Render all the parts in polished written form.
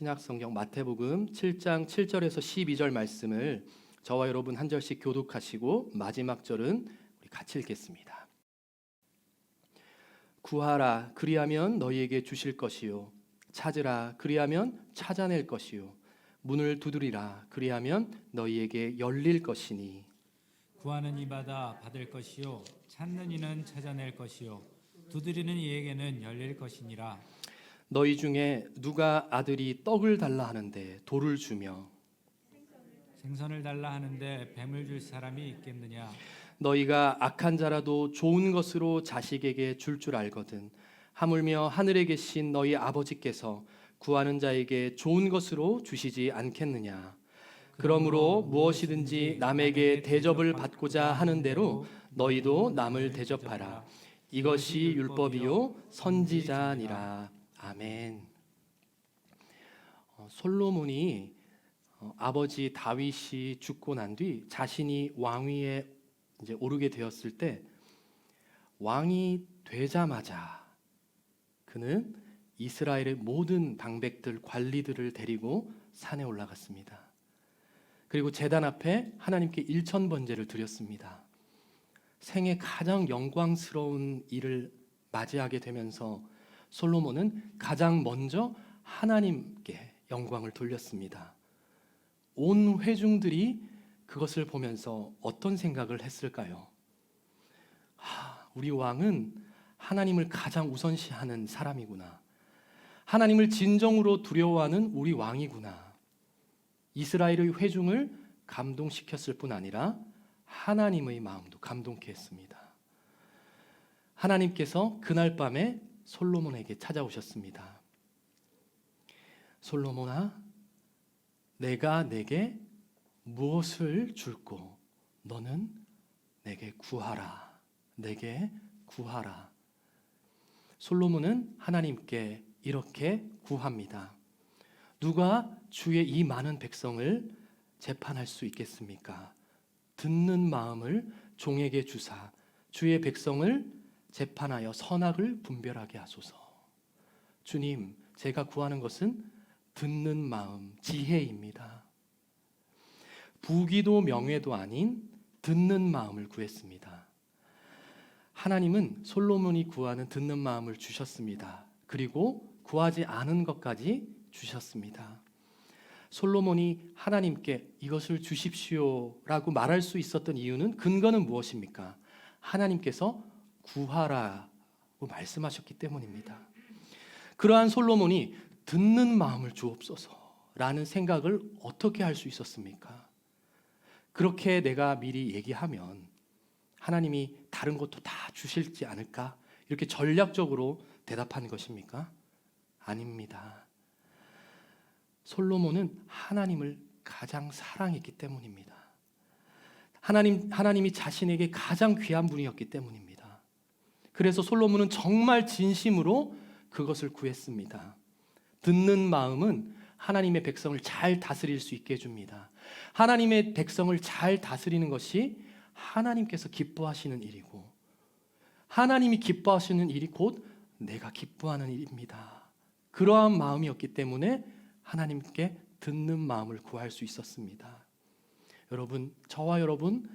신약성경 마태복음 7장 7절에서 12절 말씀을 저와 여러분 한 절씩 교독하시고 마지막 절은 우리 같이 읽겠습니다. 구하라 그리하면 너희에게 주실 것이요 찾으라 그리하면 찾아낼 것이요 문을 두드리라 그리하면 너희에게 열릴 것이니 구하는 이마다 받을 것이요 찾는 이는 찾아낼 것이요 두드리는 이에게는 열릴 것이니라. 너희 중에 누가 아들이 떡을 달라 하는데 돌을 주며 생선을 달라 하는데 뱀을 줄 사람이 있겠느냐. 너희가 악한 자라도 좋은 것으로 자식에게 줄 알거든 하물며 하늘에 계신 너희 아버지께서 구하는 자에게 좋은 것으로 주시지 않겠느냐. 그러므로 무엇이든지 남에게 대접을 받고자 하는 대로 너희도 남을 대접하라. 이것이 율법이요 선지자니라. 아멘. 솔로몬이 아버지 다윗이 죽고 난 뒤 자신이 왕위에 이제 오르게 되었을 때 왕이 되자마자 그는 이스라엘의 모든 방백들 관리들을 데리고 산에 올라갔습니다. 그리고 제단 앞에 하나님께 일천번제를 드렸습니다. 생애 가장 영광스러운 일을 맞이하게 되면서 솔로몬은 가장 먼저 하나님께 영광을 돌렸습니다. 온 회중들이 그것을 보면서 어떤 생각을 했을까요? 우리 왕은 하나님을 가장 우선시하는 사람이구나. 하나님을 진정으로 두려워하는 우리 왕이구나. 이스라엘의 회중을 감동시켰을 뿐 아니라 하나님의 마음도 감동케 했습니다. 하나님께서 그날 밤에 솔로몬에게 찾아오셨습니다. 솔로몬아, 내가 내게 무엇을 줄고 너는 내게 구하라. 내게 구하라. 솔로몬은 하나님께 이렇게 구합니다. 누가 주의 이 많은 백성을 재판할 수 있겠습니까? 듣는 마음을 종에게 주사 주의 백성을 재판하여 선악을 분별하게 하소서. 주님, 제가 구하는 것은 듣는 마음, 지혜입니다. 부귀도 명예도 아닌 듣는 마음을 구했습니다. 하나님은 솔로몬이 구하는 듣는 마음을 주셨습니다. 그리고 구하지 않은 것까지 주셨습니다. 솔로몬이 하나님께 이것을 주십시오라고 말할 수 있었던 이유는 근거는 무엇입니까? 하나님께서 구하라고 말씀하셨기 때문입니다. 그러한 솔로몬이 듣는 마음을 주옵소서라는 생각을 어떻게 할 수 있었습니까? 그렇게 내가 미리 얘기하면 하나님이 다른 것도 다 주실지 않을까? 이렇게 전략적으로 대답한 것입니까? 아닙니다. 솔로몬은 하나님을 가장 사랑했기 때문입니다. 하나님이 자신에게 가장 귀한 분이었기 때문입니다. 그래서 솔로몬은 정말 진심으로 그것을 구했습니다. 듣는 마음은 하나님의 백성을 잘 다스릴 수 있게 해줍니다. 하나님의 백성을 잘 다스리는 것이 하나님께서 기뻐하시는 일이고 하나님이 기뻐하시는 일이 곧 내가 기뻐하는 일입니다. 그러한 마음이었기 때문에 하나님께 듣는 마음을 구할 수 있었습니다. 여러분, 저와 여러분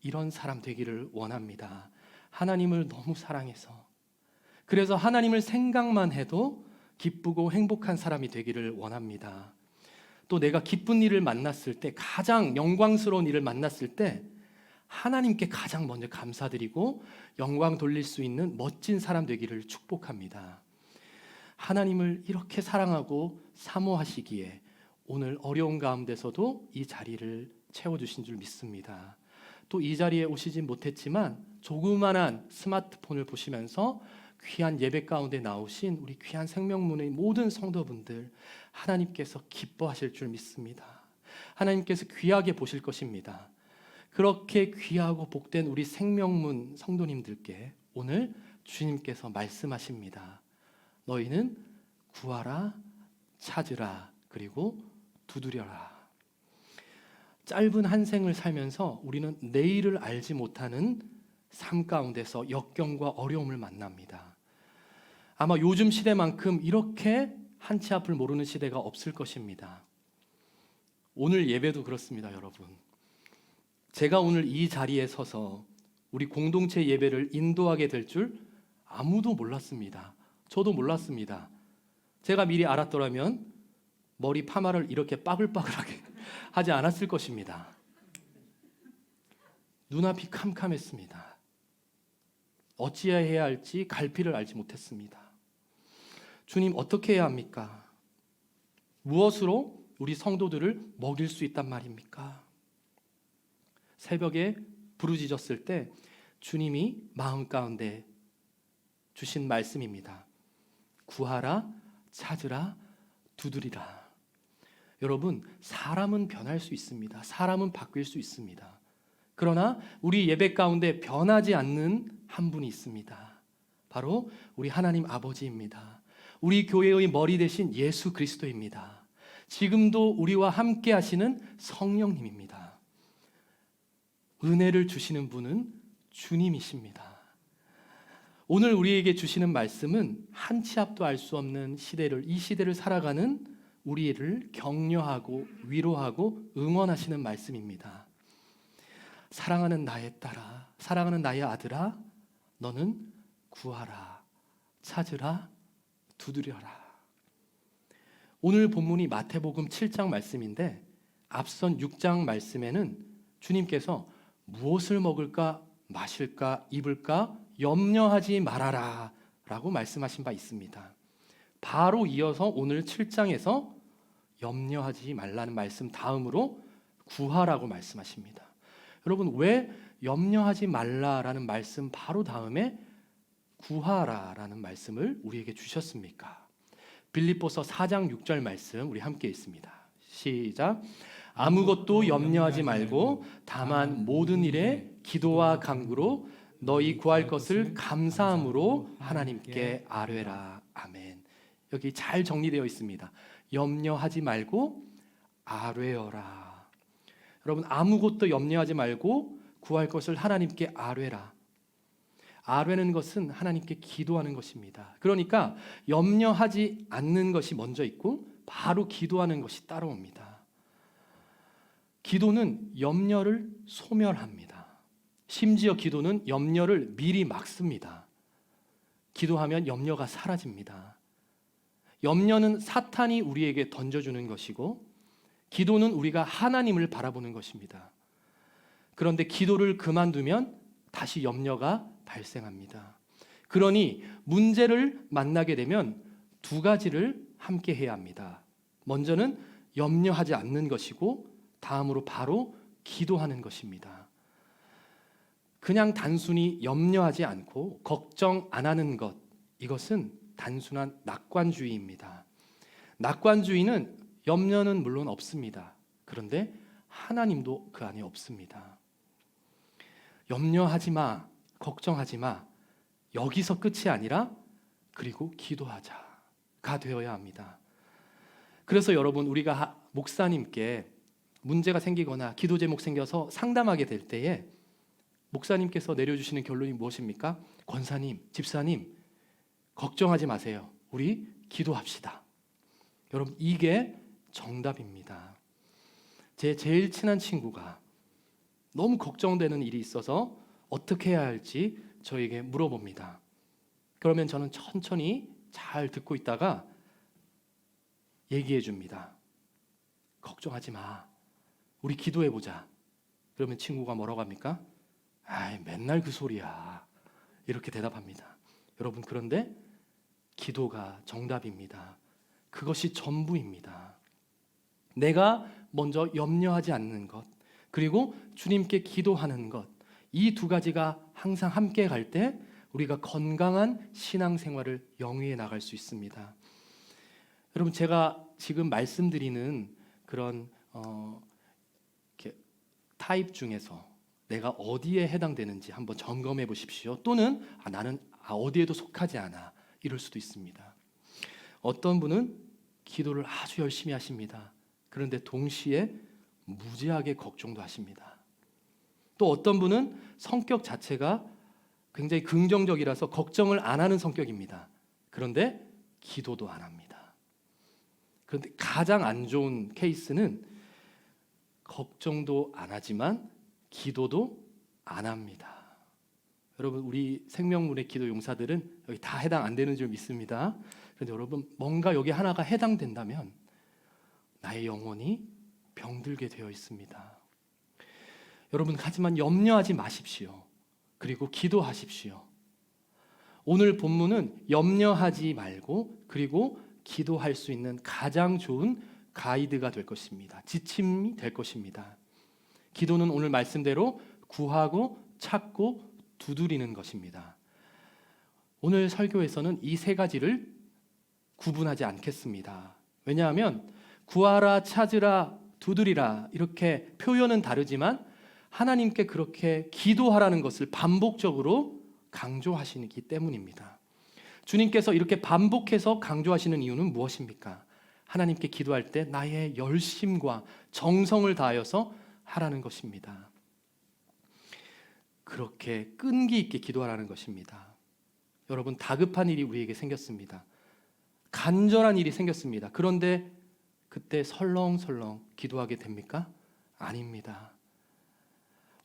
이런 사람 되기를 원합니다. 하나님을 너무 사랑해서 그래서 하나님을 생각만 해도 기쁘고 행복한 사람이 되기를 원합니다. 또 내가 기쁜 일을 만났을 때 가장 영광스러운 일을 만났을 때 하나님께 가장 먼저 감사드리고 영광 돌릴 수 있는 멋진 사람 되기를 축복합니다. 하나님을 이렇게 사랑하고 사모하시기에 오늘 어려운 가운데서도 이 자리를 채워주신 줄 믿습니다. 또 이 자리에 오시지 못했지만 조그만한 스마트폰을 보시면서 귀한 예배 가운데 나오신 우리 귀한 생명문의 모든 성도분들 하나님께서 기뻐하실 줄 믿습니다. 하나님께서 귀하게 보실 것입니다. 그렇게 귀하고 복된 우리 생명문 성도님들께 오늘 주님께서 말씀하십니다. 너희는 구하라, 찾으라, 그리고 두드려라. 짧은 한 생을 살면서 우리는 내일을 알지 못하는 삶 가운데서 역경과 어려움을 만납니다. 아마 요즘 시대만큼 이렇게 한 치 앞을 모르는 시대가 없을 것입니다. 오늘 예배도 그렇습니다, 여러분. 제가 오늘 이 자리에 서서 우리 공동체 예배를 인도하게 될 줄 아무도 몰랐습니다. 저도 몰랐습니다. 제가 미리 알았더라면 머리 파마를 이렇게 빠글빠글하게 하지 않았을 것입니다. 눈앞이 캄캄했습니다. 어찌해야 할지 갈피를 알지 못했습니다. 주님, 어떻게 해야 합니까? 무엇으로 우리 성도들을 먹일 수 있단 말입니까? 새벽에 부르짖었을 때 주님이 마음 가운데 주신 말씀입니다. 구하라, 찾으라, 두드리라. 여러분, 사람은 변할 수 있습니다. 사람은 바뀔 수 있습니다. 그러나 우리 예배 가운데 변하지 않는 한 분이 있습니다. 바로 우리 하나님 아버지입니다. 우리 교회의 머리 대신 예수 그리스도입니다. 지금도 우리와 함께 하시는 성령님입니다. 은혜를 주시는 분은 주님이십니다. 오늘 우리에게 주시는 말씀은 한 치 앞도 알 수 없는 이 시대를 살아가는 우리를 격려하고 위로하고 응원하시는 말씀입니다. 사랑하는 나의 딸아, 사랑하는 나의 아들아, 너는 구하라, 찾으라, 두드려라. 오늘 본문이 마태복음 7장 말씀인데 앞선 6장 말씀에는 주님께서 무엇을 먹을까, 마실까, 입을까 염려하지 말아라 라고 말씀하신 바 있습니다. 바로 이어서 오늘 7장에서 염려하지 말라는 말씀 다음으로 구하라고 말씀하십니다. 여러분, 왜 염려하지 말라라는 말씀 바로 다음에 구하라라는 말씀을 우리에게 주셨습니까? 빌립보서 4장 6절 말씀 우리 함께 읽습니다. 시작. 아무것도 염려하지 말고 다만 모든 일에 기도와 간구로 너희 구할 것을 감사함으로 하나님께 아뢰라. 아멘. 여기 잘 정리되어 있습니다. 염려하지 말고 아뢰어라. 여러분, 아무것도 염려하지 말고 구할 것을 하나님께 아뢰라. 아뢰는 것은 하나님께 기도하는 것입니다. 그러니까 염려하지 않는 것이 먼저 있고 바로 기도하는 것이 따라옵니다. 기도는 염려를 소멸합니다. 심지어 기도는 염려를 미리 막습니다. 기도하면 염려가 사라집니다. 염려는 사탄이 우리에게 던져주는 것이고 기도는 우리가 하나님을 바라보는 것입니다. 그런데 기도를 그만두면 다시 염려가 발생합니다. 그러니 문제를 만나게 되면 두 가지를 함께 해야 합니다. 먼저는 염려하지 않는 것이고 다음으로 바로 기도하는 것입니다. 그냥 단순히 염려하지 않고 걱정 안 하는 것, 이것은 단순한 낙관주의입니다. 낙관주의는 염려는 물론 없습니다. 그런데 하나님도 그 안에 없습니다. 염려하지 마, 걱정하지 마, 여기서 끝이 아니라 그리고 기도하자가 되어야 합니다. 그래서 여러분, 우리가 목사님께 문제가 생기거나 기도 제목 생겨서 상담하게 될 때에 목사님께서 내려주시는 결론이 무엇입니까? 권사님, 집사님, 걱정하지 마세요. 우리 기도합시다. 여러분, 이게 정답입니다. 제 제일 친한 친구가 너무 걱정되는 일이 있어서 어떻게 해야 할지 저에게 물어봅니다. 그러면 저는 천천히 잘 듣고 있다가 얘기해 줍니다. 걱정하지 마. 우리 기도해 보자. 그러면 친구가 뭐라고 합니까? 아이, 맨날 그 소리야. 이렇게 대답합니다. 여러분, 그런데 기도가 정답입니다. 그것이 전부입니다. 내가 먼저 염려하지 않는 것, 그리고 주님께 기도하는 것, 이 두 가지가 항상 함께 갈 때 우리가 건강한 신앙생활을 영위해 나갈 수 있습니다. 여러분, 제가 지금 말씀드리는 그런 이렇게 타입 중에서 내가 어디에 해당되는지 한번 점검해 보십시오. 또는 나는 어디에도 속하지 않아, 이럴 수도 있습니다. 어떤 분은 기도를 아주 열심히 하십니다. 그런데 동시에 무지하게 걱정도 하십니다. 또 어떤 분은 성격 자체가 굉장히 긍정적이라서 걱정을 안 하는 성격입니다. 그런데 기도도 안 합니다. 그런데 가장 안 좋은 케이스는 걱정도 안 하지만 기도도 안 합니다. 여러분, 우리 생명문의 기도 용사들은 여기 다 해당 안 되는 줄 믿습니다. 그런데 여러분, 뭔가 여기 하나가 해당된다면 나의 영혼이 병들게 되어 있습니다. 여러분, 하지만 염려하지 마십시오. 그리고 기도하십시오. 오늘 본문은 염려하지 말고 그리고 기도할 수 있는 가장 좋은 가이드가 될 것입니다. 지침이 될 것입니다. 기도는 오늘 말씀대로 구하고 찾고 두드리는 것입니다. 오늘 설교에서는 이 세 가지를 구분하지 않겠습니다. 왜냐하면 구하라, 찾으라, 두드리라 이렇게 표현은 다르지만 하나님께 그렇게 기도하라는 것을 반복적으로 강조하시기 때문입니다. 주님께서 이렇게 반복해서 강조하시는 이유는 무엇입니까? 하나님께 기도할 때 나의 열심과 정성을 다하여서 하라는 것입니다. 그렇게 끈기 있게 기도하라는 것입니다. 여러분, 다급한 일이 우리에게 생겼습니다. 간절한 일이 생겼습니다. 그런데 그때 설렁설렁 기도하게 됩니까? 아닙니다.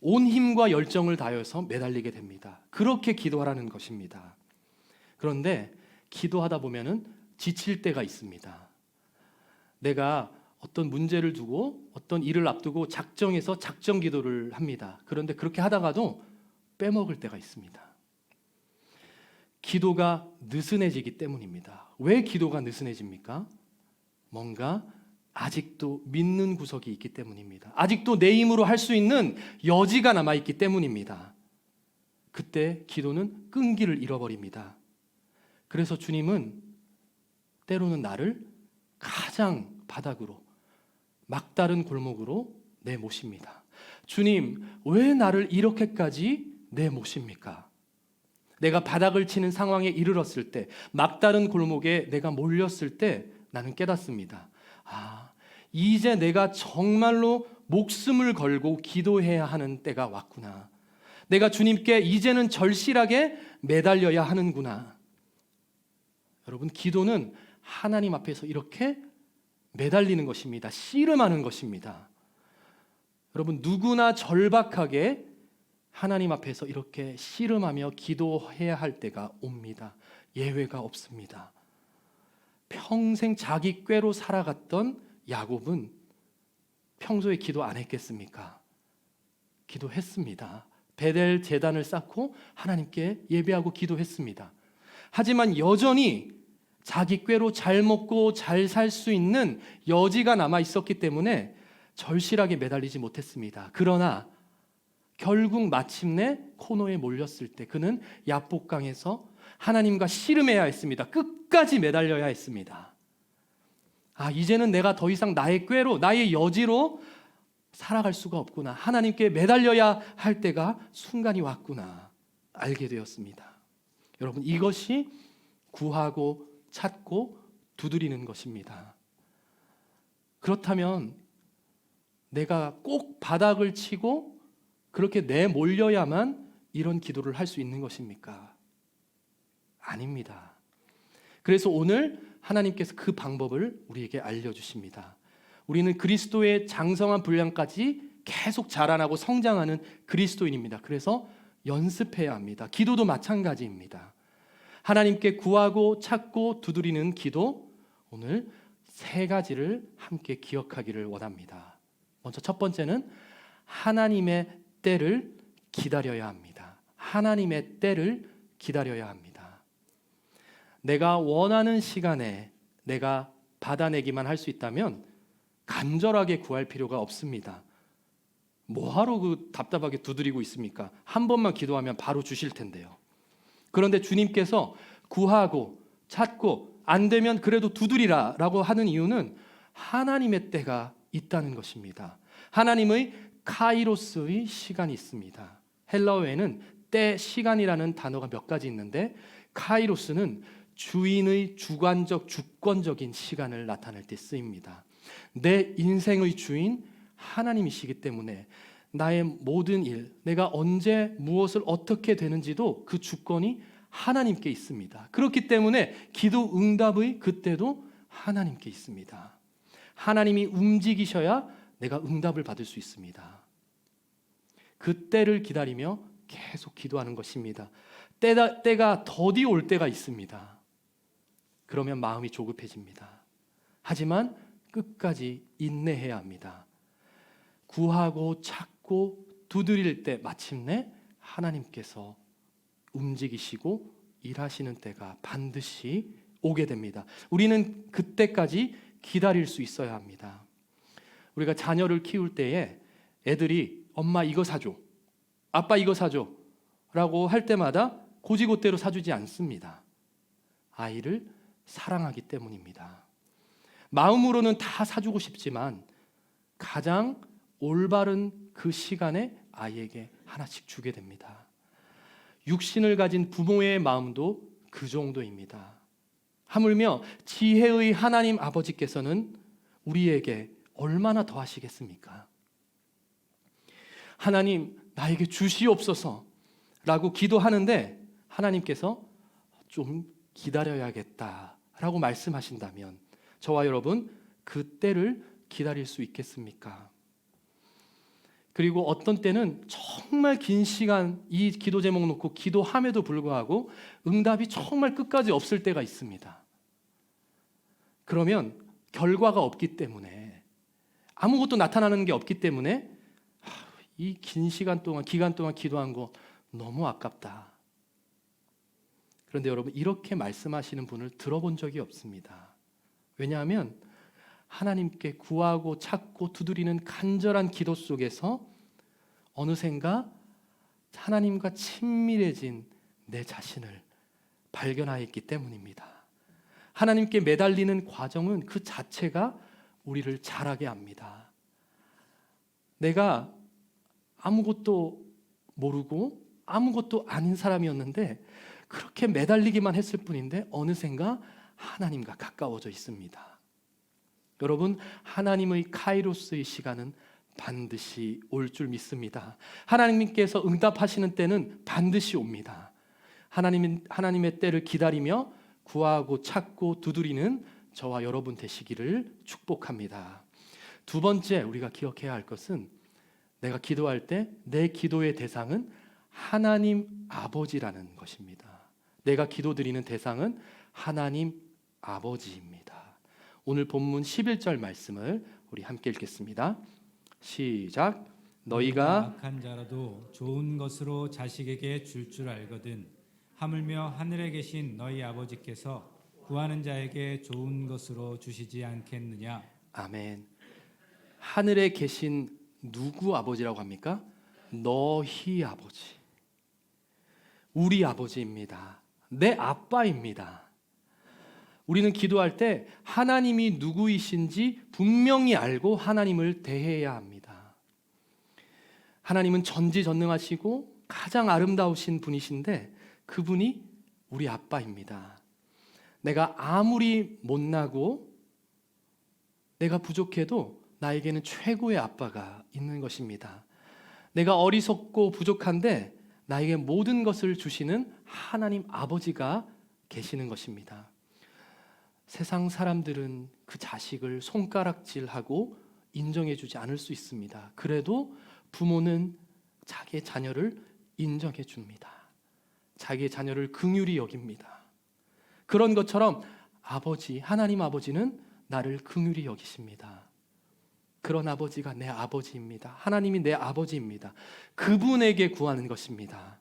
온 힘과 열정을 다해서 매달리게 됩니다. 그렇게 기도하라는 것입니다. 그런데 기도하다 보면은 지칠 때가 있습니다. 내가 어떤 문제를 두고 어떤 일을 앞두고 작정해서 작정 기도를 합니다. 그런데 그렇게 하다가도 빼먹을 때가 있습니다. 기도가 느슨해지기 때문입니다. 왜 기도가 느슨해집니까? 뭔가 아직도 믿는 구석이 있기 때문입니다. 아직도 내 힘으로 할 수 있는 여지가 남아있기 때문입니다. 그때 기도는 끈기를 잃어버립니다. 그래서 주님은 때로는 나를 가장 바닥으로 막다른 골목으로 내모십니다. 주님, 왜 나를 이렇게까지 내모십니까? 내가 바닥을 치는 상황에 이르렀을 때, 막다른 골목에 내가 몰렸을 때 나는 깨닫습니다. 이제 내가 정말로 목숨을 걸고 기도해야 하는 때가 왔구나. 내가 주님께 이제는 절실하게 매달려야 하는구나. 여러분, 기도는 하나님 앞에서 이렇게 매달리는 것입니다. 씨름하는 것입니다. 여러분, 누구나 절박하게 하나님 앞에서 이렇게 씨름하며 기도해야 할 때가 옵니다. 예외가 없습니다. 평생 자기 꾀로 살아갔던 야곱은 평소에 기도 안 했겠습니까? 기도했습니다. 베델 제단을 쌓고 하나님께 예배하고 기도했습니다. 하지만 여전히 자기 꾀로 잘 먹고 잘 살 수 있는 여지가 남아 있었기 때문에 절실하게 매달리지 못했습니다. 그러나 결국 마침내 코너에 몰렸을 때 그는 야복강에서 하나님과 씨름해야 했습니다. 끝까지 매달려야 했습니다. 이제는 내가 더 이상 나의 꾀로, 나의 여지로 살아갈 수가 없구나. 하나님께 매달려야 할 때가 순간이 왔구나. 알게 되었습니다. 여러분, 이것이 구하고 찾고 두드리는 것입니다. 그렇다면 내가 꼭 바닥을 치고 그렇게 내몰려야만 이런 기도를 할 수 있는 것입니까? 아닙니다. 그래서 오늘 하나님께서 그 방법을 우리에게 알려주십니다. 우리는 그리스도의 장성한 분량까지 계속 자라나고 성장하는 그리스도인입니다. 그래서 연습해야 합니다. 기도도 마찬가지입니다. 하나님께 구하고 찾고 두드리는 기도, 오늘 세 가지를 함께 기억하기를 원합니다. 먼저 첫 번째는 하나님의 때를 기다려야 합니다. 하나님의 때를 기다려야 합니다. 내가 원하는 시간에 내가 받아내기만 할 수 있다면 간절하게 구할 필요가 없습니다. 뭐하러 그 답답하게 두드리고 있습니까? 한 번만 기도하면 바로 주실 텐데요. 그런데 주님께서 구하고 찾고 안 되면 그래도 두드리라 라고 하는 이유는 하나님의 때가 있다는 것입니다. 하나님의 카이로스의 시간이 있습니다. 헬라어에는 때, 시간이라는 단어가 몇 가지 있는데 카이로스는 주인의 주관적, 주권적인 시간을 나타낼 때 쓰입니다. 내 인생의 주인 하나님이시기 때문에 나의 모든 일, 내가 언제 무엇을 어떻게 되는지도 그 주권이 하나님께 있습니다. 그렇기 때문에 기도 응답의 그때도 하나님께 있습니다. 하나님이 움직이셔야 내가 응답을 받을 수 있습니다. 그 때를 기다리며 계속 기도하는 것입니다. 때가 더디 올 때가 있습니다. 그러면 마음이 조급해집니다. 하지만 끝까지 인내해야 합니다. 구하고 찾고 두드릴 때 마침내 하나님께서 움직이시고 일하시는 때가 반드시 오게 됩니다. 우리는 그때까지 기다릴 수 있어야 합니다. 우리가 자녀를 키울 때에 애들이 엄마 이거 사줘, 아빠 이거 사줘 라고 할 때마다 고지고대로 사주지 않습니다. 아이를 사랑하기 때문입니다. 마음으로는 다 사주고 싶지만 가장 올바른 그 시간에 아이에게 하나씩 주게 됩니다. 육신을 가진 부모의 마음도 그 정도입니다. 하물며 지혜의 하나님 아버지께서는 우리에게 얼마나 더 하시겠습니까? 하나님 나에게 주시옵소서 라고 기도하는데 하나님께서 좀 기다려야겠다 라고 말씀하신다면 저와 여러분 그 때를 기다릴 수 있겠습니까? 그리고 어떤 때는 정말 긴 시간 이 기도 제목 놓고 기도함에도 불구하고 응답이 정말 끝까지 없을 때가 있습니다. 그러면 결과가 없기 때문에 아무것도 나타나는 게 없기 때문에 이 긴 기간 동안 기도한 거 너무 아깝다. 그런데 여러분 이렇게 말씀하시는 분을 들어본 적이 없습니다. 왜냐하면 하나님께 구하고 찾고 두드리는 간절한 기도 속에서 어느샌가 하나님과 친밀해진 내 자신을 발견하였기 때문입니다. 하나님께 매달리는 과정은 그 자체가 우리를 자라게 합니다. 내가 아무것도 모르고 아무것도 아닌 사람이었는데 그렇게 매달리기만 했을 뿐인데 어느샌가 하나님과 가까워져 있습니다. 여러분 하나님의 카이로스의 시간은 반드시 올 줄 믿습니다. 하나님께서 응답하시는 때는 반드시 옵니다. 하나님의 때를 기다리며 구하고 찾고 두드리는 저와 여러분 되시기를 축복합니다. 두 번째 우리가 기억해야 할 것은 내가 기도할 때 내 기도의 대상은 하나님 아버지라는 것입니다. 내가 기도드리는 대상은 하나님 아버지입니다. 오늘 본문 11절 말씀을 우리 함께 읽겠습니다. 시작. 너희가 악한 자라도 좋은 것으로 자식에게 줄 알거든 하물며 하늘에 계신 너희 아버지께서 구하는 자에게 좋은 것으로 주시지 않겠느냐. 아멘. 하늘에 계신 누구 아버지라고 합니까? 너희 아버지. 우리 아버지입니다. 내 아빠입니다. 우리는 기도할 때 하나님이 누구이신지 분명히 알고 하나님을 대해야 합니다. 하나님은 전지전능하시고 가장 아름다우신 분이신데 그분이 우리 아빠입니다. 내가 아무리 못나고 내가 부족해도 나에게는 최고의 아빠가 있는 것입니다. 내가 어리석고 부족한데 나에게 모든 것을 주시는 하나님 아버지가 계시는 것입니다. 세상 사람들은 그 자식을 손가락질하고 인정해주지 않을 수 있습니다. 그래도 부모는 자기의 자녀를 인정해 줍니다. 자기의 자녀를 긍휼히 여깁니다. 그런 것처럼 하나님 아버지는 나를 긍휼히 여기십니다. 그런 아버지가 내 아버지입니다. 하나님이 내 아버지입니다. 그분에게 구하는 것입니다.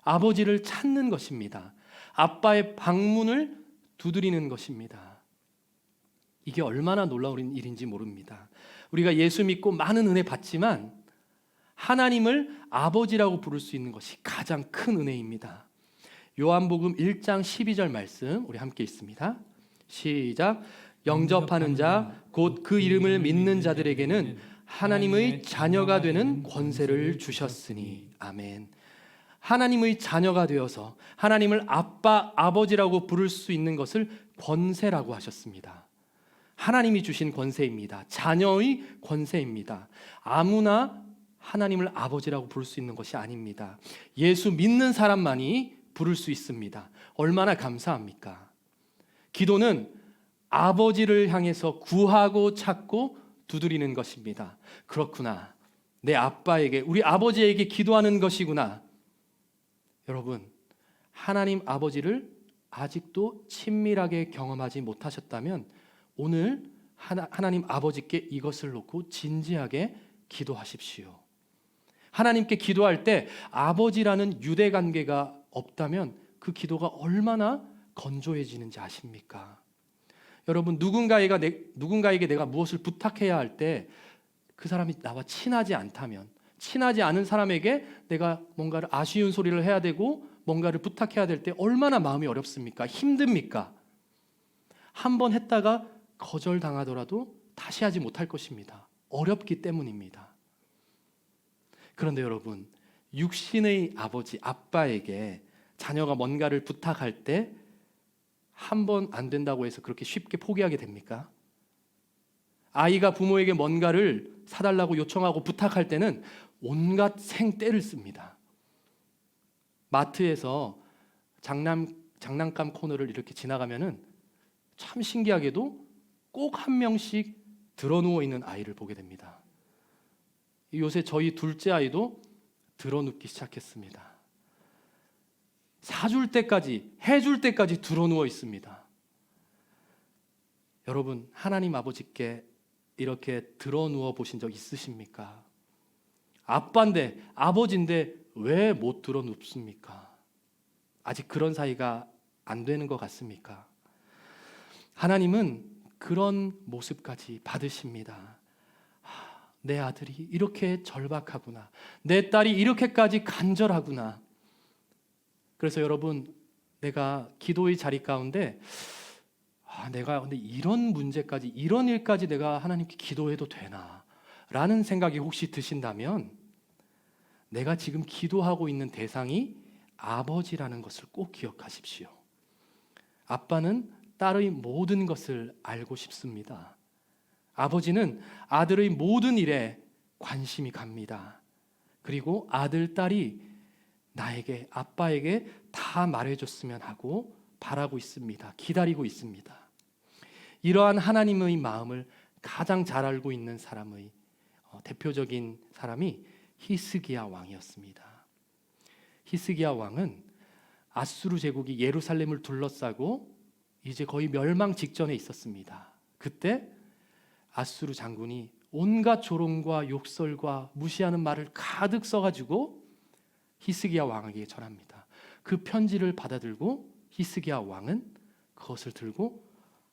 아버지를 찾는 것입니다. 아빠의 방문을 두드리는 것입니다. 이게 얼마나 놀라운 일인지 모릅니다. 우리가 예수 믿고 많은 은혜 받지만 하나님을 아버지라고 부를 수 있는 것이 가장 큰 은혜입니다. 요한복음 1장 12절 말씀 우리 함께 읽습니다. 시작. 영접하는 자 곧 그 이름을 믿는 자들에게는 하나님의 자녀가 되는 권세를 주셨으니. 아멘. 하나님의 자녀가 되어서 하나님을 아버지라고 부를 수 있는 것을 권세라고 하셨습니다. 하나님이 주신 권세입니다. 자녀의 권세입니다. 아무나 하나님을 아버지라고 부를 수 있는 것이 아닙니다. 예수 믿는 사람만이 부를 수 있습니다. 얼마나 감사합니까? 기도는 아버지를 향해서 구하고 찾고 두드리는 것입니다. 그렇구나. 내 아빠에게, 우리 아버지에게 기도하는 것이구나. 여러분, 하나님 아버지를 아직도 친밀하게 경험하지 못하셨다면 오늘 하나님 아버지께 이것을 놓고 진지하게 기도하십시오. 하나님께 기도할 때 아버지라는 유대 관계가 없다면 그 기도가 얼마나 건조해지는지 아십니까? 여러분, 누군가에게 내가 무엇을 부탁해야 할 때 그 사람이 나와 친하지 않다면, 친하지 않은 사람에게 내가 뭔가를 아쉬운 소리를 해야 되고 뭔가를 부탁해야 될 때 얼마나 마음이 어렵습니까? 힘듭니까? 한 번 했다가 거절당하더라도 다시 하지 못할 것입니다. 어렵기 때문입니다. 그런데 여러분, 육신의 아버지, 아빠에게 자녀가 뭔가를 부탁할 때 한 번 안 된다고 해서 그렇게 쉽게 포기하게 됩니까? 아이가 부모에게 뭔가를 사달라고 요청하고 부탁할 때는 온갖 생떼를 씁니다. 마트에서 장난감 코너를 이렇게 지나가면은 참 신기하게도 꼭 한 명씩 드러누워 있는 아이를 보게 됩니다. 요새 저희 둘째 아이도 드러눕기 시작했습니다. 사줄 때까지, 해줄 때까지 드러누워 있습니다. 여러분, 하나님 아버지께 이렇게 드러누워 보신 적 있으십니까? 아빠인데, 아버지인데 왜 못 드러눕습니까? 아직 그런 사이가 안 되는 것 같습니까? 하나님은 그런 모습까지 받으십니다. 내 아들이 이렇게 절박하구나. 내 딸이 이렇게까지 간절하구나. 그래서 여러분, 내가 기도의 자리 가운데 내가 근데 이런 문제까지, 이런 일까지 내가 하나님께 기도해도 되나? 라는 생각이 혹시 드신다면 내가 지금 기도하고 있는 대상이 아버지라는 것을 꼭 기억하십시오. 아빠는 딸의 모든 것을 알고 싶습니다. 아버지는 아들의 모든 일에 관심이 갑니다. 그리고 아들, 딸이 나에게, 아빠에게 다 말해줬으면 하고 바라고 있습니다. 기다리고 있습니다. 이러한 하나님의 마음을 가장 잘 알고 있는 사람의 대표적인 사람이 히스기야 왕이었습니다. 히스기야 왕은 아수르 제국이 예루살렘을 둘러싸고 이제 거의 멸망 직전에 있었습니다. 그때 아수르 장군이 온갖 조롱과 욕설과 무시하는 말을 가득 써가지고 히스기야 왕에게 전합니다. 그 편지를 받아들고 히스기야 왕은 그것을 들고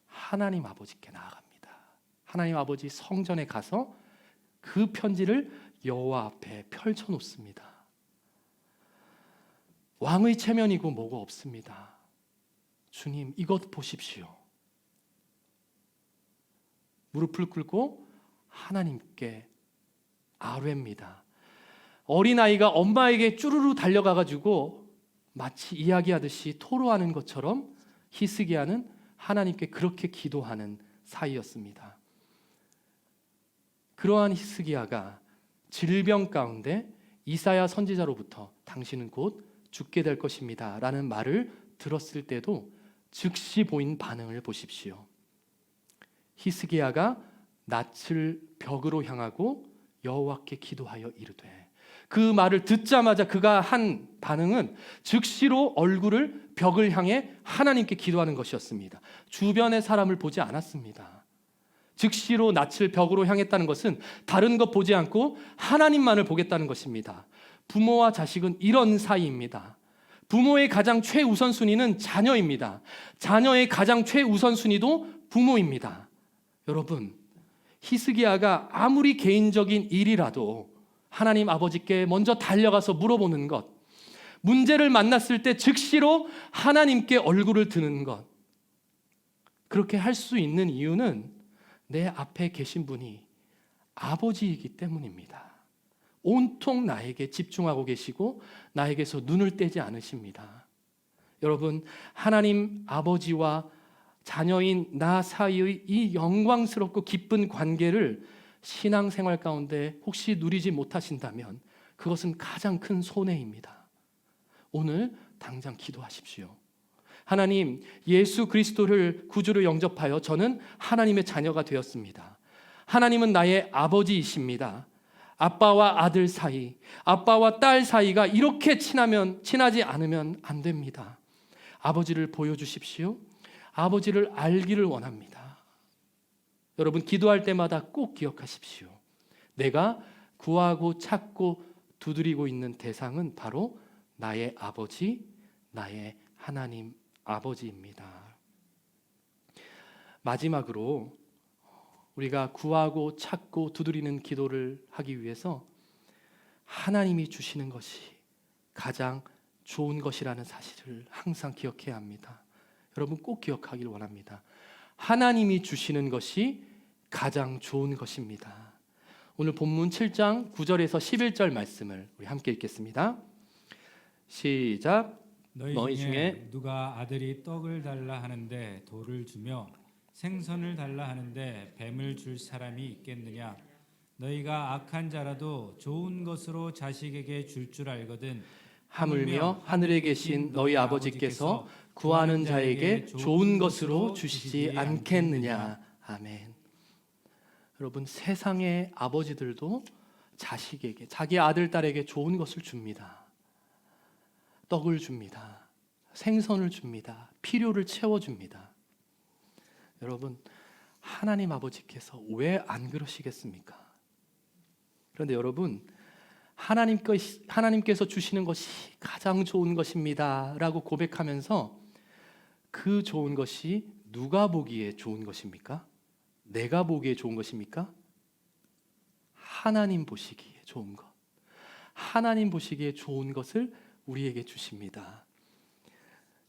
하나님 아버지께 나아갑니다. 하나님 아버지 성전에 가서 그 편지를 여호와 앞에 펼쳐 놓습니다. 왕의 체면이고 뭐고 없습니다. 주님, 이것 보십시오. 무릎을 꿇고 하나님께 아뢰입니다. 어린아이가 엄마에게 쭈루루 달려가가지고 마치 이야기하듯이 토로하는 것처럼 히스기야는 하나님께 그렇게 기도하는 사이였습니다. 그러한 히스기야가 질병 가운데 이사야 선지자로부터 당신은 곧 죽게 될 것입니다 라는 말을 들었을 때도 즉시 보인 반응을 보십시오. 히스기야가 낯을 벽으로 향하고 여호와께 기도하여 이르되, 그 말을 듣자마자 그가 한 반응은 즉시로 얼굴을 벽을 향해 하나님께 기도하는 것이었습니다. 주변의 사람을 보지 않았습니다. 즉시로 낯을 벽으로 향했다는 것은 다른 것 보지 않고 하나님만을 보겠다는 것입니다. 부모와 자식은 이런 사이입니다. 부모의 가장 최우선순위는 자녀입니다. 자녀의 가장 최우선순위도 부모입니다. 여러분, 히스기야가 아무리 개인적인 일이라도 하나님 아버지께 먼저 달려가서 물어보는 것, 문제를 만났을 때 즉시로 하나님께 얼굴을 드는 것, 그렇게 할 수 있는 이유는 내 앞에 계신 분이 아버지이기 때문입니다. 온통 나에게 집중하고 계시고 나에게서 눈을 떼지 않으십니다. 여러분, 하나님 아버지와 자녀인 나 사이의 이 영광스럽고 기쁜 관계를 신앙생활 가운데 혹시 누리지 못하신다면 그것은 가장 큰 손해입니다. 오늘 당장 기도하십시오. 하나님, 예수 그리스도를 구주로 영접하여 저는 하나님의 자녀가 되었습니다. 하나님은 나의 아버지이십니다. 아빠와 아들 사이, 아빠와 딸 사이가 이렇게 친하지 않으면 안 됩니다. 아버지를 보여주십시오. 아버지를 알기를 원합니다. 여러분, 기도할 때마다 꼭 기억하십시오. 내가 구하고 찾고 두드리고 있는 대상은 바로 나의 아버지, 나의 하나님 아버지입니다. 마지막으로 우리가 구하고 찾고 두드리는 기도를 하기 위해서 하나님이 주시는 것이 가장 좋은 것이라는 사실을 항상 기억해야 합니다. 여러분 꼭 기억하길 원합니다. 하나님이 주시는 것이 가장 좋은 것입니다. 오늘 본문 7장 9절에서 11절 말씀을 우리 함께 읽겠습니다. 시작. 너희 중에 누가 아들이 떡을 달라 하는데 돌을 주며 생선을 달라 하는데 뱀을 줄 사람이 있겠느냐? 너희가 악한 자라도 좋은 것으로 자식에게 줄 알거든 하물며 하늘에 계신 너희 아버지께서 구하는 자에게 좋은 것으로 주시지 않겠느냐. 아멘. 여러분, 세상의 아버지들도 자식에게, 자기 아들, 딸에게 좋은 것을 줍니다. 떡을 줍니다. 생선을 줍니다. 필요를 채워줍니다. 여러분, 하나님 아버지께서 왜 안 그러시겠습니까? 그런데 여러분, 하나님께서 주시는 것이 가장 좋은 것입니다 라고 고백하면서 그 좋은 것이 누가 보기에 좋은 것입니까? 내가 보기에 좋은 것입니까? 하나님 보시기에 좋은 것. 하나님 보시기에 좋은 것을 우리에게 주십니다.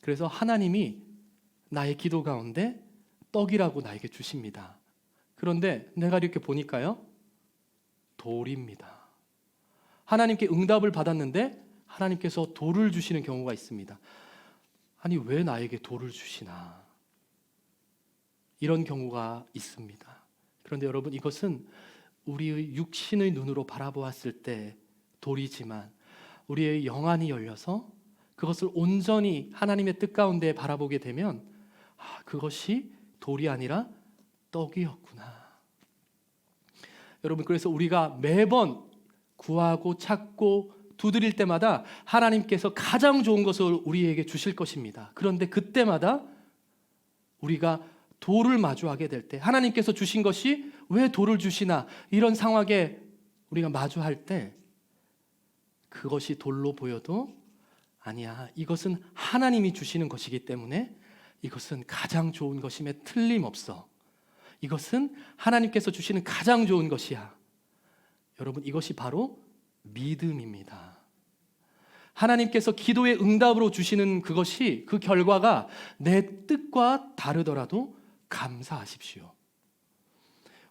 그래서 하나님이 나의 기도 가운데 떡이라고 나에게 주십니다. 그런데 내가 이렇게 보니까요, 돌입니다. 하나님께 응답을 받았는데 하나님께서 돌을 주시는 경우가 있습니다. 아니, 왜 나에게 돌을 주시나? 이런 경우가 있습니다. 그런데 여러분, 이것은 우리의 육신의 눈으로 바라보았을 때 돌이지만 우리의 영안이 열려서 그것을 온전히 하나님의 뜻 가운데 바라보게 되면 그것이 돌이 아니라 떡이었구나. 여러분, 그래서 우리가 매번 구하고 찾고 두드릴 때마다 하나님께서 가장 좋은 것을 우리에게 주실 것입니다. 그런데 그때마다 우리가 돌을 마주하게 될 때, 하나님께서 주신 것이 왜 돌을 주시나, 이런 상황에 우리가 마주할 때 그것이 돌로 보여도 아니야, 이것은 하나님이 주시는 것이기 때문에 이것은 가장 좋은 것임에 틀림없어. 이것은 하나님께서 주시는 가장 좋은 것이야. 여러분, 이것이 바로 믿음입니다. 하나님께서 기도의 응답으로 주시는 그것이, 그 결과가 내 뜻과 다르더라도 감사하십시오.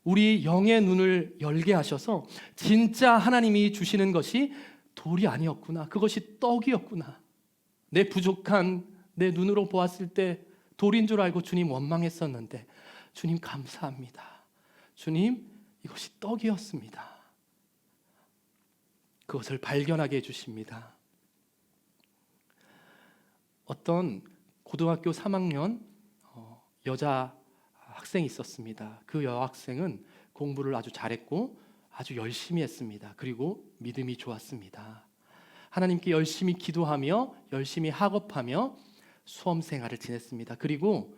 우리 영의 눈을 열게 하셔서 진짜 하나님이 주시는 것이 돌이 아니었구나, 그것이 떡이었구나. 내 부족한 내 눈으로 보았을 때 돌인 줄 알고 주님 원망했었는데, 주님 감사합니다. 주님, 이것이 떡이었습니다. 그것을 발견하게 해주십니다. 어떤 고등학교 3학년 여자 학생이 있었습니다. 그 여학생은 공부를 아주 잘했고 아주 열심히 했습니다. 그리고 믿음이 좋았습니다. 하나님께 열심히 기도하며 열심히 학업하며 수험 생활을 지냈습니다. 그리고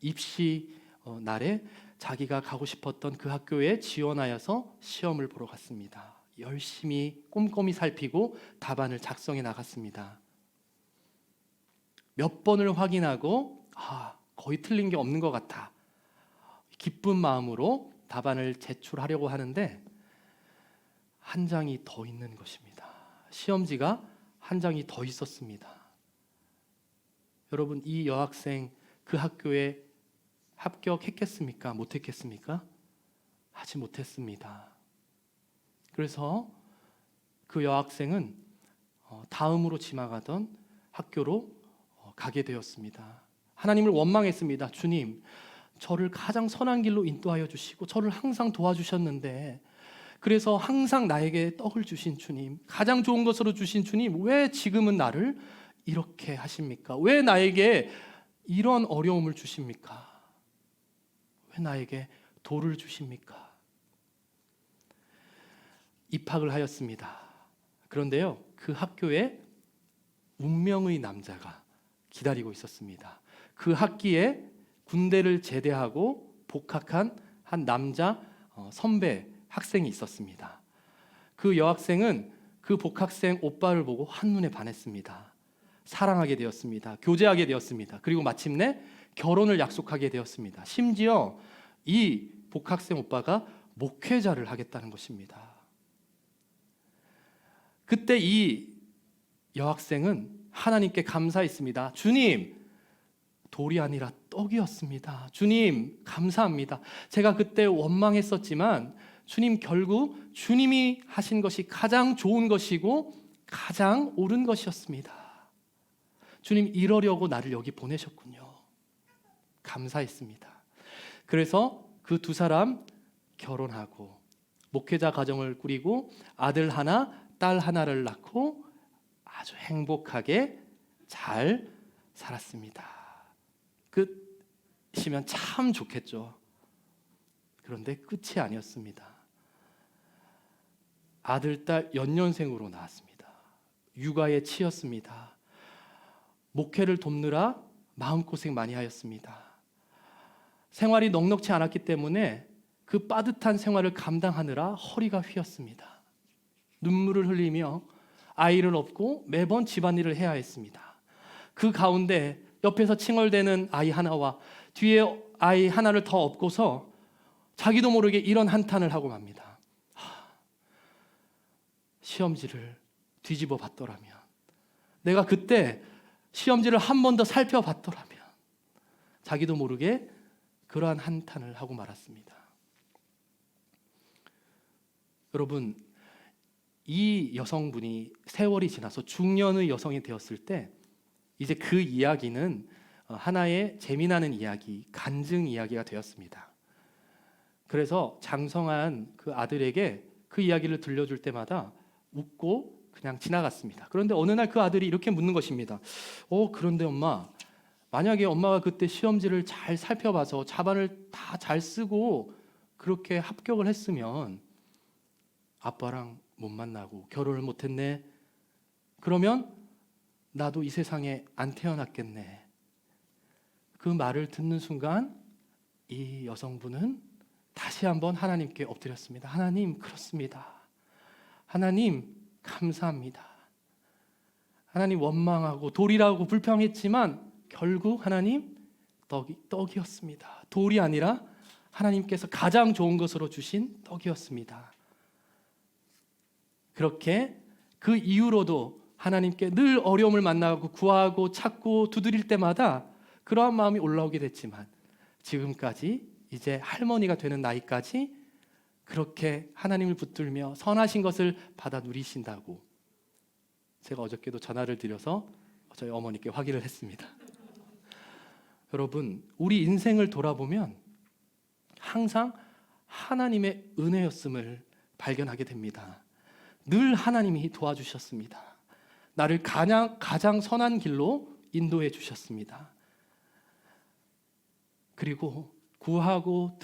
입시 날에 자기가 가고 싶었던 그 학교에 지원하여서 시험을 보러 갔습니다. 열심히 꼼꼼히 살피고 답안을 작성해 나갔습니다. 몇 번을 확인하고 거의 틀린 게 없는 것 같아. 기쁜 마음으로 답안을 제출하려고 하는데 한 장이 더 있는 것입니다. 시험지가 한 장이 더 있었습니다. 여러분, 이 여학생 그 학교에 합격했겠습니까? 못했겠습니까? 하지 못했습니다. 그래서 그 여학생은 다음으로 지망하던 학교로 가게 되었습니다. 하나님을 원망했습니다. 주님, 저를 가장 선한 길로 인도하여 주시고 저를 항상 도와주셨는데, 그래서 항상 나에게 떡을 주신 주님, 가장 좋은 것으로 주신 주님, 왜 지금은 나를 이렇게 하십니까? 왜 나에게 이런 어려움을 주십니까? 왜 나에게 돌을 주십니까? 입학을 하였습니다. 그런데요, 그 학교에 운명의 남자가 기다리고 있었습니다. 그 학기에 군대를 제대하고 복학한 한 남자 선배 학생이 있었습니다. 그 여학생은 그 복학생 오빠를 보고 한눈에 반했습니다. 사랑하게 되었습니다. 교제하게 되었습니다. 그리고 마침내 결혼을 약속하게 되었습니다. 심지어 이 복학생 오빠가 목회자를 하겠다는 것입니다. 그때 이 여학생은 하나님께 감사했습니다. 주님, 돌이 아니라 떡이었습니다. 주님, 감사합니다. 제가 그때 원망했었지만 주님, 결국 주님이 하신 것이 가장 좋은 것이고 가장 옳은 것이었습니다. 주님, 이러려고 나를 여기 보내셨군요. 감사했습니다. 그래서 그 두 사람 결혼하고 목회자 가정을 꾸리고 아들 하나, 딸 하나를 낳고 아주 행복하게 잘 살았습니다. 끝이면 참 좋겠죠. 그런데 끝이 아니었습니다. 아들, 딸 연년생으로 낳았습니다. 육아에 치였습니다. 목회를 돕느라 마음고생 많이 하였습니다. 생활이 넉넉지 않았기 때문에 그 빠듯한 생활을 감당하느라 허리가 휘었습니다. 눈물을 흘리며 아이를 업고 매번 집안일을 해야 했습니다. 그 가운데 옆에서 칭얼대는 아이 하나와 뒤에 아이 하나를 더 업고서 자기도 모르게 이런 한탄을 하고 맙니다. 시험지를 뒤집어 봤더라면, 내가 그때 시험지를 한 번 더 살펴봤더라면, 자기도 모르게 그러한 한탄을 하고 말았습니다. 여러분, 이 여성분이 세월이 지나서 중년의 여성이 되었을 때 이제 그 이야기는 하나의 재미나는 이야기, 간증 이야기가 되었습니다. 그래서 장성한 그 아들에게 그 이야기를 들려줄 때마다 웃고 그냥 지나갔습니다. 그런데 어느 날 그 아들이 이렇게 묻는 것입니다. 그런데 엄마, 만약에 엄마가 그때 시험지를 잘 살펴봐서 자반을 다 잘 쓰고 그렇게 합격을 했으면 아빠랑 못 만나고 결혼을 못했네. 그러면 나도 이 세상에 안 태어났겠네. 그 말을 듣는 순간 이 여성분은 다시 한번 하나님께 엎드렸습니다. 하나님, 그렇습니다. 하나님, 감사합니다. 하나님, 원망하고 돌이라고 불평했지만 결국 하나님, 떡이었습니다. 돌이 아니라 하나님께서 가장 좋은 것으로 주신 떡이었습니다. 그렇게 그 이후로도 하나님께 늘 어려움을 만나고 구하고 찾고 두드릴 때마다 그러한 마음이 올라오게 됐지만 지금까지 이제 할머니가 되는 나이까지 그렇게 하나님을 붙들며 선하신 것을 받아 누리신다고 제가 어저께도 전화를 드려서 저희 어머니께 확인을 했습니다. 여러분, 우리 인생을 돌아보면 항상 하나님의 은혜였음을 발견하게 됩니다. 늘 하나님이 도와주셨습니다. 나를 가장 선한 길로 인도해 주셨습니다. 그리고 구하고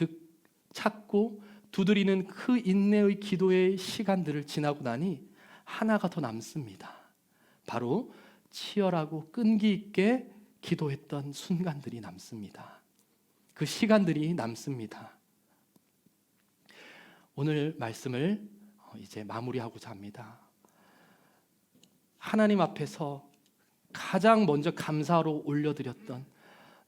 찾고 두드리는 그 인내의 기도의 시간들을 지나고 나니 하나가 더 남습니다. 바로 치열하고 끈기 있게 기도했던 순간들이 남습니다. 그 시간들이 남습니다. 오늘 말씀을 이제 마무리하고자 합니다. 하나님 앞에서 가장 먼저 감사로 올려드렸던,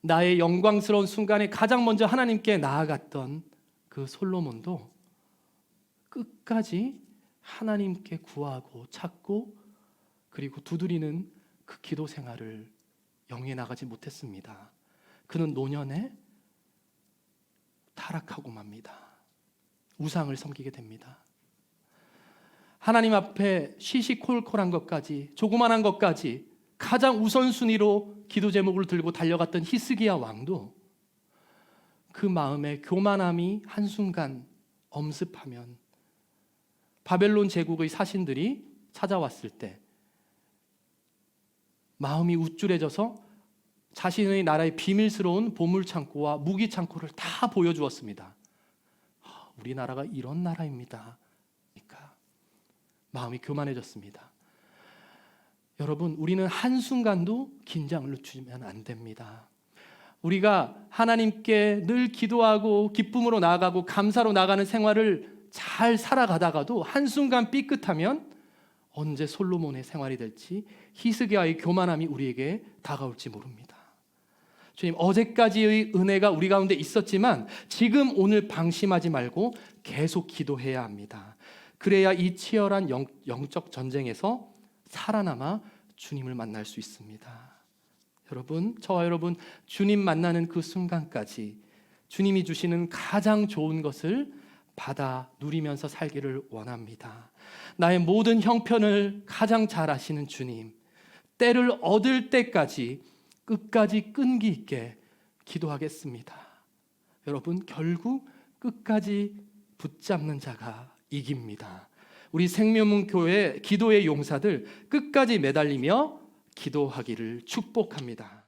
나의 영광스러운 순간에 가장 먼저 하나님께 나아갔던 그 솔로몬도 끝까지 하나님께 구하고 찾고 그리고 두드리는 그 기도 생활을 영위해 나가지 못했습니다. 그는 노년에 타락하고 맙니다. 우상을 섬기게 됩니다. 하나님 앞에 시시콜콜한 것까지, 조그만한 것까지 가장 우선순위로 기도 제목을 들고 달려갔던 히스기야 왕도 그 마음의 교만함이 한순간 엄습하면 바벨론 제국의 사신들이 찾아왔을 때 마음이 우쭐해져서 자신의 나라의 비밀스러운 보물 창고와 무기 창고를 다 보여주었습니다. 우리나라가 이런 나라입니다. 그러니까 마음이 교만해졌습니다. 여러분, 우리는 한순간도 긴장을 늦추면 안 됩니다. 우리가 하나님께 늘 기도하고 기쁨으로 나아가고 감사로 나가는 생활을 잘 살아가다가도 한순간 삐끗하면 언제 솔로몬의 생활이 될지, 히스기야의 교만함이 우리에게 다가올지 모릅니다. 주님, 어제까지의 은혜가 우리 가운데 있었지만 지금 오늘 방심하지 말고 계속 기도해야 합니다. 그래야 이 치열한 영적 전쟁에서 살아남아 주님을 만날 수 있습니다. 여러분, 저와 여러분, 주님 만나는 그 순간까지 주님이 주시는 가장 좋은 것을 받아 누리면서 살기를 원합니다. 나의 모든 형편을 가장 잘 아시는 주님, 때를 얻을 때까지 끝까지 끈기 있게 기도하겠습니다. 여러분, 결국 끝까지 붙잡는 자가 이깁니다. 우리 생명문교회 기도의 용사들 끝까지 매달리며 기도하기를 축복합니다.